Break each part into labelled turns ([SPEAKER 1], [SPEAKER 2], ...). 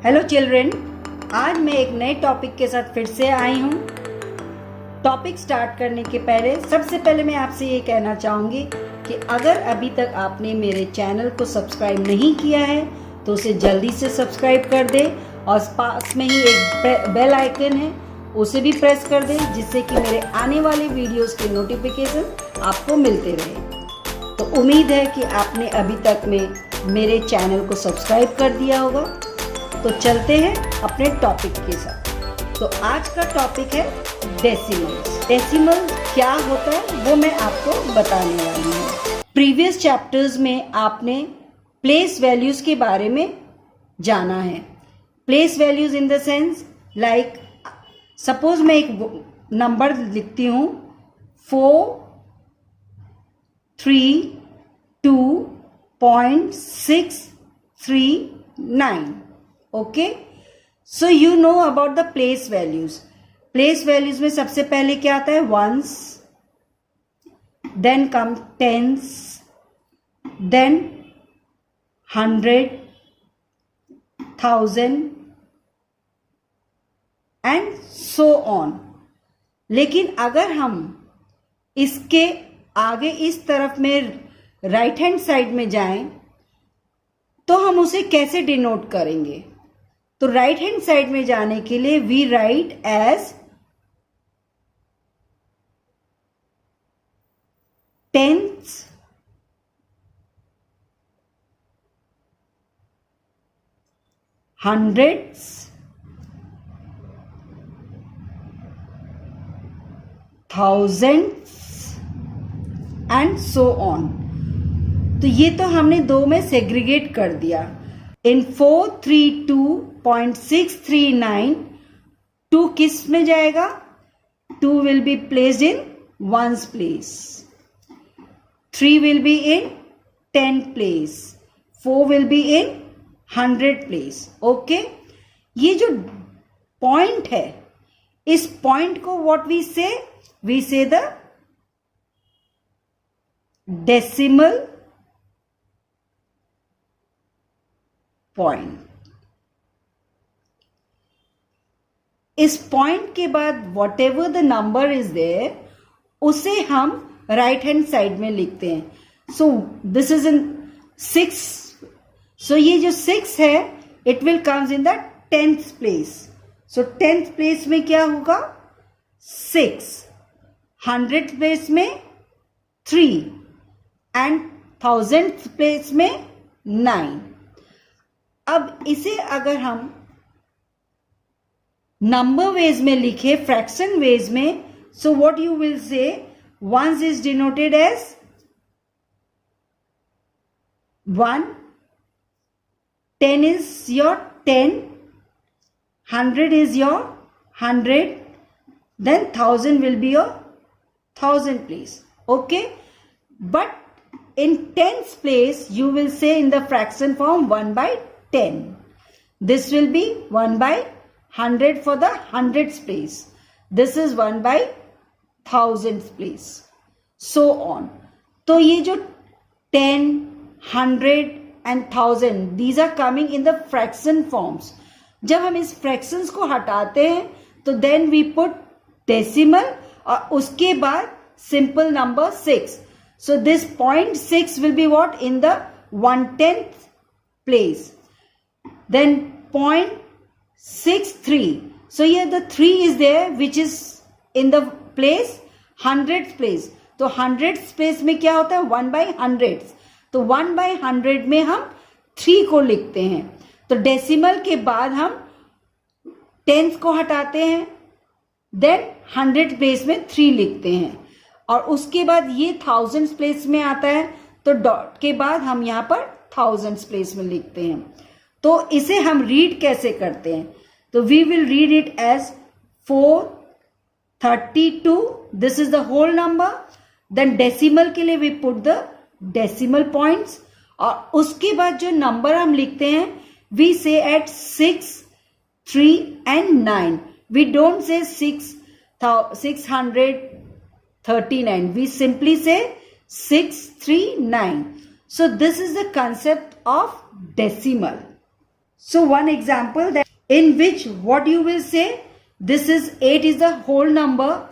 [SPEAKER 1] Hello children, आज मैं एक नए टॉपिक के साथ फिर से आई हूँ। टॉपिक स्टार्ट करने के पहले सबसे पहले मैं आपसे ये कहना चाहूँगी कि अगर अभी तक आपने मेरे चैनल को सब्सक्राइब नहीं किया है तो उसे जल्दी से सब्सक्राइब कर दे और पास में ही एक बेल आइकन है उसे भी प्रेस कर दे, जिससे कि मेरे आने वाले वीडियोस के नोटिफिकेशन आपको मिलते रहे। तो उम्मीद है कि आपने अभी तक में मेरे चैनल को सब्सक्राइब कर दिया होगा। तो चलते हैं अपने टॉपिक के साथ। तो आज का टॉपिक है डेसिमल्स। डेसिमल क्या होता है वो मैं आपको बताने वाली हूँ। प्रीवियस चैप्टर्स में आपने प्लेस वैल्यूज के बारे में जाना है। Place values in the sense like suppose मैं एक नंबर लिखती हूँ 432.639। Okay, so you know about the place values. Place values में सबसे पहले क्या आता है? Ones, then come tens, then 100, 1000 and so on. लेकिन अगर हम इसके आगे इस तरफ में राइट हैंड साइड में जाएं तो हम उसे कैसे डिनोट करेंगे? तो राइट हैंड साइड में जाने के लिए we write as tens, hundreds, thousands and so on. तो ये तो हमने दो में सेग्रीगेट कर दिया। इन 432.639 2 किस में जाएगा? 2 will be placed in ones place, 3 will be in 10 place, 4 will be in 100 place. Okay, ये जो पॉइंट है, इस पॉइंट को what we say the decimal point. इस पॉइंट के बाद whatever the number is there उसे हम राइट हैंड साइड में लिखते हैं। So this is in 6। सो ये जो 6 है it will comes in the 10th place. So 10th place में क्या होगा? 6, 100th प्लेस में 3 एंड 1000th प्लेस में 9। अब इसे अगर हम नंबर वेज में लिखे, फ्रैक्शन वेज में, so what you will say, ones is denoted as 1, 10 is your 10, 100 is your 100, then 1000 will be your 1000 place. Okay, but in 10th place you will say in the fraction form 1 by 10. This will be 1 by 100 for the 100th place. This is 1 by 1000th place. So on. तो ये जो 10, 100 and 1000 these are coming in the fraction forms. जब हम इस fractions को हटाते हैं तो then we put decimal और उसके बाद simple number 6. So this 0.6 will be what? In the 1/10th place. Then 0.63. So here the 3 is there which is in the place 100th place. तो 100th place में क्या होता है? 1 by 100th. तो 1 by 100 में हम 3 को लिखते हैं। तो डेसिमल के बाद हम 10th को हटाते हैं, देन 100th प्लेस में 3 लिखते हैं और उसके बाद ये 1000th प्लेस में आता है तो डॉट के बाद हम यहाँ पर 1000th प्लेस में लिखते हैं। तो इसे हम रीड कैसे करते हैं? तो we will read it as 432, this is the whole number, then decimal के लिए we put the decimal points और उसके बाद जो नंबर हम लिखते हैं वी से eight 6, 3 and 9. We don't say 639, we simply से 639. So this is the concept of decimal. So one example that in which what you will say, this is 8 is the whole number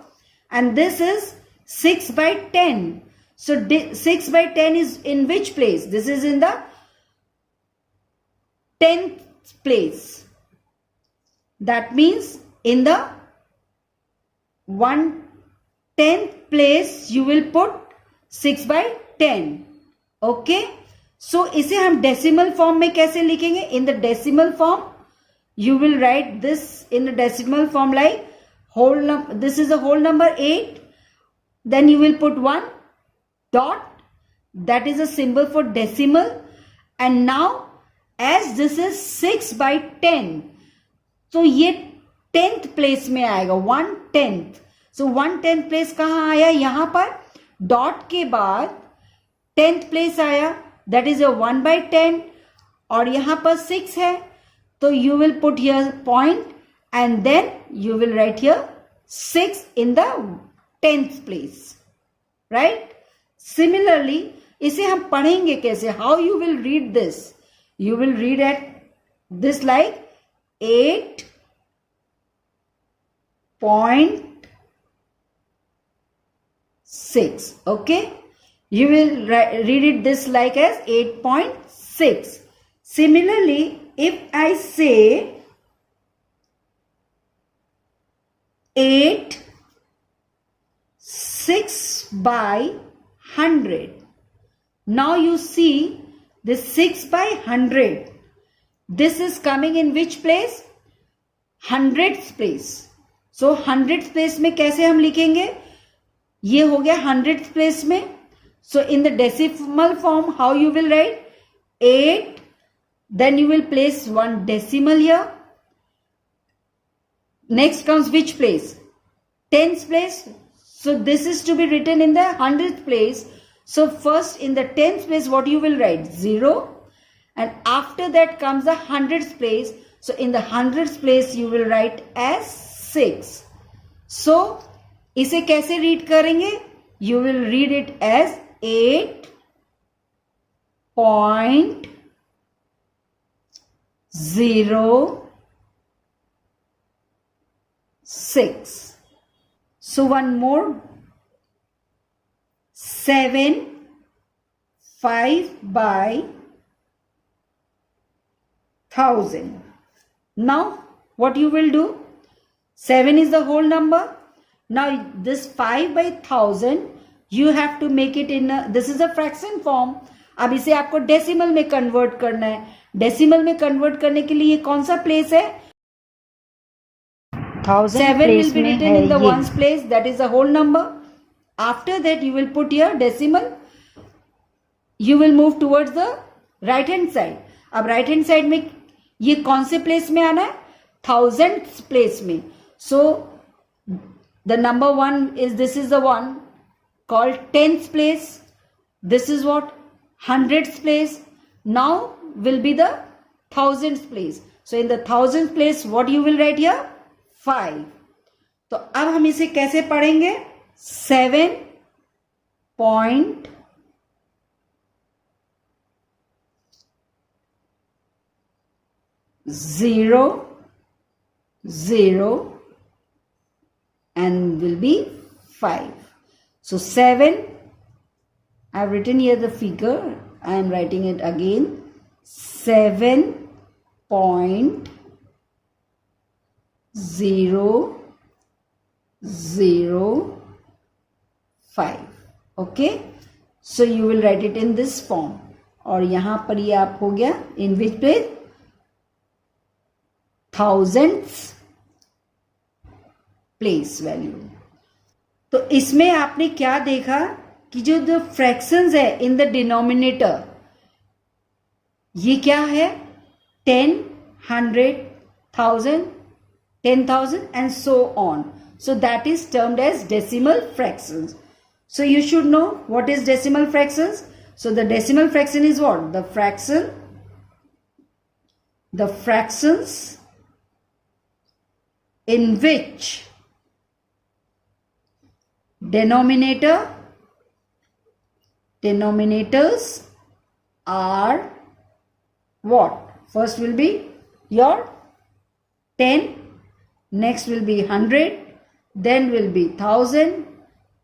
[SPEAKER 1] and this is 6 by 10. So 6 by 10 is in which place? This is in the 10th place. That means in the 1/10th place you will put 6 by 10. Okay. So इसे हम decimal form में कैसे लिखेंगे? In the decimal form you will write this in a decimal form like this is a whole number 8. Then you will put 1 dot, that is a symbol for decimal. And now as this is 6 by 10, तो ये 10th place में आएगा 1/10. So 1/10 place कहाँ आया? यहाँ पर dot के बाद 10th place आया, that is a 1/10 और यहाँ पर 6 है, तो you will put here point and then you will write here 6 in the 10th place, right? Similarly इसे हम पढ़ेंगे कैसे? How you will read this? You will read at this like 8.6. Okay, you will read it this like as 8.6. Similarly, if I say 8 6 by 100. Now you see this 6 by 100. This is coming in which place? 100th place. So 100th place में कैसे हम लिखेंगे? ये हो गया 100th place में. So in the decimal form, how you will write? 8. Then you will place one decimal here. Next comes which place? 10th place. So this is to be written in the 100th place. So first in the 10th place, what you will write? 0. And after that comes the 100th place. So in the 100th place, you will write as 6. So इसे कैसे read करेंगे? You will read it as 8.06. So one more. 7 5 by 1000. Now what you will do? 7 is the whole number. Now this 5 by 1000 you have to make it in a, this is a fraction form. अब इसे आपको decimal में convert करना है. Decimal में convert करने के लिए कौन सा प्लेस है? 7 will be written in the ones place, that is the whole number. After that you will put your decimal. You will move towards the right hand side. अब right hand side में ये कौन से place में आना है? 1000th place में. So the number 1 is, this is the one called 10th place. This is what? 100th place. Now will be the 1000th place. So in the 1000th place, what you will write here? 5. तो अब हम इसे कैसे पढ़ेंगे? 7.00 and will be 5. So 7, I have written here the figure. I am writing it again. 7.005. Okay, so you will write it in this form. और यहाँ पर ये आप हो गया in which place? 1000th place value. तो इसमें आपने क्या देखा कि जो द फ्रैक्शंस है इन द डिनोमिनेटर, ये क्या है? 10, 100, 1000, 10,000 and so on. So that is termed as decimal fractions. So you should know what is decimal fractions. So the decimal fraction is what? The fractions in which denominators are what? First will be your 10, next will be 100, then will be 1000,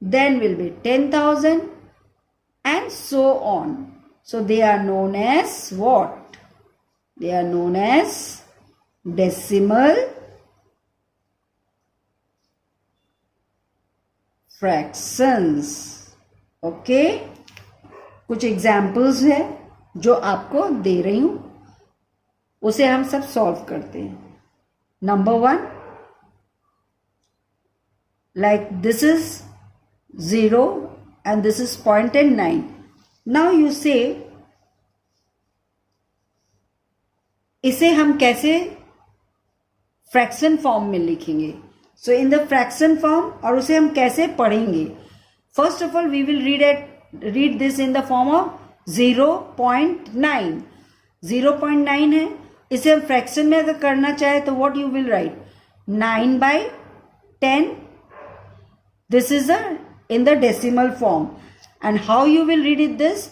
[SPEAKER 1] then will be 10,000, and so on. So they are known as what? They are known as decimal fractions. Okay, कुछ examples है जो आपको दे रही हूं, उसे हम सब solve करते हैं. Number 1, like this is 0 and this is 0.9. Now you say इसे हम कैसे फ्रैक्शन फॉर्म में लिखेंगे. So in the fraction form, और उसे हम कैसे पढ़ेंगे. First of all we will read this in the form of 0.9. 0.9 है, इसे हम फ्रैक्शन में अगर करना चाहे तो what you will write, 9/10. This is in the decimal form. And how you will read it this?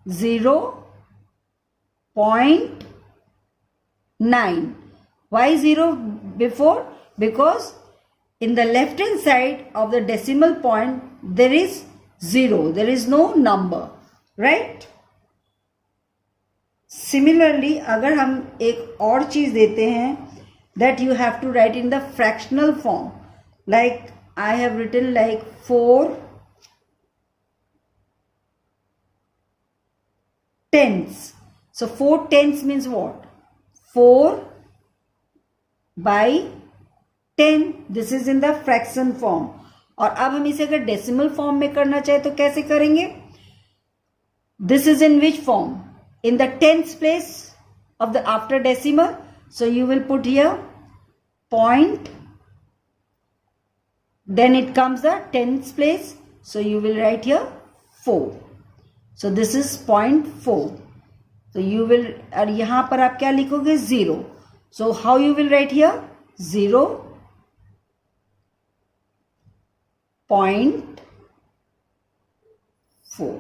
[SPEAKER 1] 0.9. Why 0 before? Because in the left hand side of the decimal point there is 0. There is no number. Right? Similarly, अगर हम एक और चीज देते हैं, that you have to write in the fractional form. Like I have written like 4 tenths. So 4 tenths means what? 4/10. This is in the fraction form. और अब हम इसे अगर डेसिमल फॉर्म में करना चाहे तो कैसे करेंगे. This is in which form? In the tenths place of the after decimal. So you will put here point. Then it comes the tenths place. So you will write here 4. So this is 0.4. So you will, और यहां पर आप क्या लिखोगे, 0. So how you will write here, 0.4.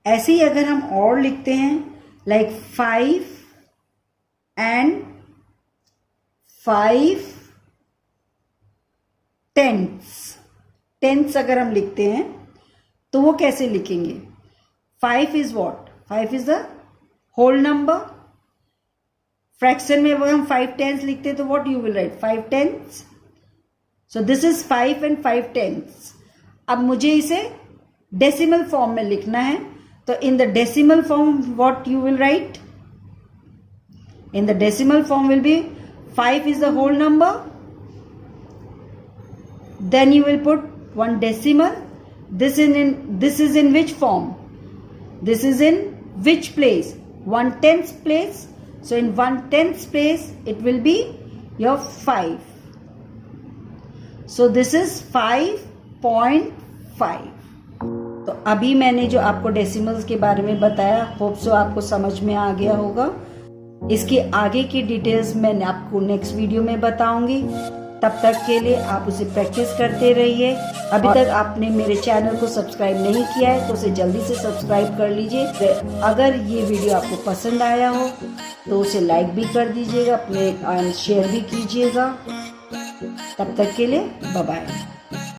[SPEAKER 1] ऐसे ही अगर हम और लिखते हैं like 5 and 5 tenths अगर हम लिखते हैं तो वो कैसे लिखेंगे. 5 is what? 5 is the whole number. Fraction में अगर हम 5 tenths लिखते हैं तो what you will write, 5 tenths. So this is 5 and 5 tenths. अब मुझे इसे डेसिमल फॉर्म में लिखना है, तो in the decimal form what you will write? In the decimal form will be 5 is the whole number. Then you will put one decimal. This is in which form? This is in which place? 1/10th place. So in 1/10th place it will be your 5. So this is 5.5. तो अभी मैंने जो आपको decimals के बारे में बताया, hope so आपको समझ में आ गया होगा. इसके आगे की डिटेल्स मैं आपको नेक्स्ट वीडियो में बताऊंगी. तब तक के लिए आप उसे प्रैक्टिस करते रहिए. अभी तक आपने मेरे चैनल को सब्सक्राइब नहीं किया है तो उसे जल्दी से सब्सक्राइब कर लीजिए. अगर ये वीडियो आपको पसंद आया हो तो उसे लाइक भी कर दीजिएगा, अपने शेयर भी कीजिएगा. तब तक के लिए बाय बाय.